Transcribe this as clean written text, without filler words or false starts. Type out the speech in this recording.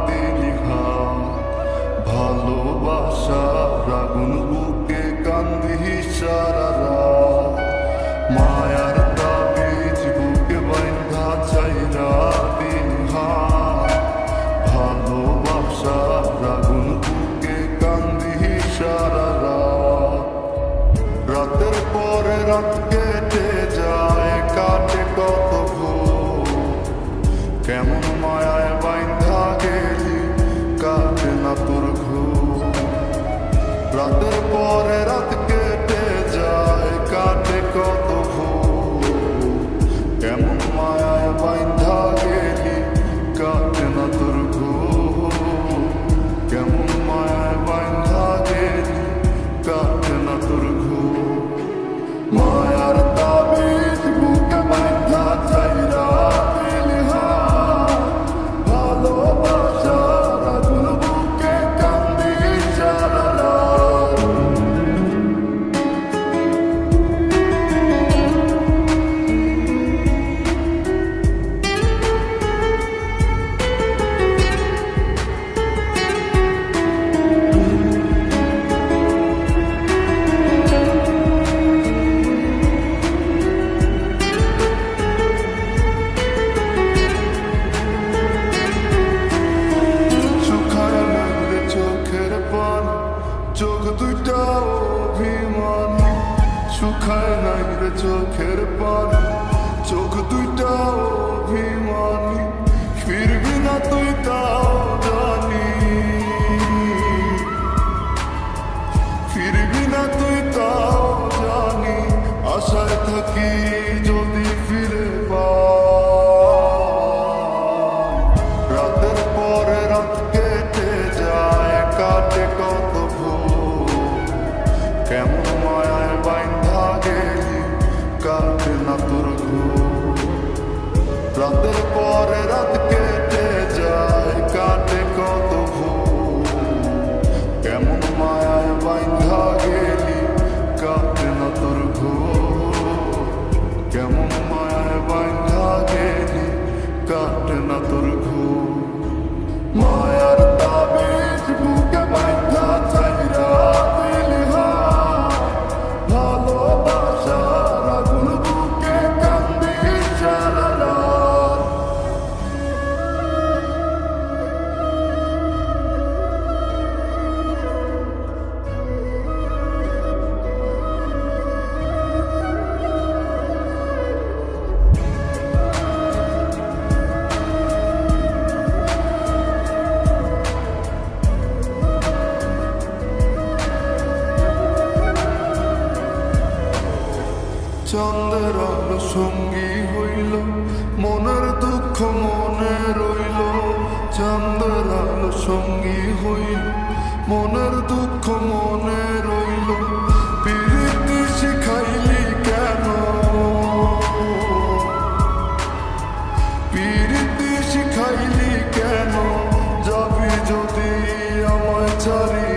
দিলি হাত, ভালোবাসার আগুন বুকে কান্দি সারা রাত। মায়ার তাবিজ বুকে বাইন্ধা চাইরা দিলি হাত, ভালোবাসার আগুন বুকে কান্দি সারা রাত। রাতের পরে রাত কেটে যায়, কাটে কত ভোর, কেমন মায়ায় বাইন্ধা গেলি কাটে না তোর ঘুম। রাতের পরে রাত কেটে যায়, কাটে কত ভোর, কেমন মায়ায় বাইন্ধা গেলি কাটে না তোর ঘুম। কেমন মায়ায় বাইন্ধা গেলি কাটে না তোর ঘুম। মায়ার তাবিজ বুকে বাইন্ধা চাইরা দিলি হাত, ভালোবাসার আগুন বুকে কান্দি সারা রাত। শুকায় লাগলে চোখের পানি, চোখ দুইটা অভিমান। শুকায় নাই রে চোখের পানি, চোখ দুইটা অভিমানী। ফিরবি না তুই তাও জানি, ফিরবি না তুই তাও জানি। আশায় থাকি যদি ফিরে পাই। রাতের পরে রাত কেটে যায়, কাটে কত ভোর, কেমন মায়ায় বাইন্ধা গেলি কাটে না তোর ঘুম। রাতের পরে রাত কেটে যায়, কাটে কত ভোর, কেমন মায়ায় বাইন্ধা গেলি কাটে না তোর ঘুম। কেমন মায়ায় বাইন্ধা গেলি কাটে না তোর ঘুম। মায়ার তাবিজ বুকে বাইন্ধা চাইরা দিলি হাত, ভালোবাসার আগুন বুকে কান্দি সারা রাত। চন্দ্রের আলো সঙ্গী হইল, মনের দুঃখ মনে রইল। চন্দ্রের আলো সঙ্গী হইল, মনের দুঃখ মনে রইল। প্রীতি শিখাইলি কেন, প্রীতি শিখাইলি কেন। যাবি যদি আমায় ছাড়ি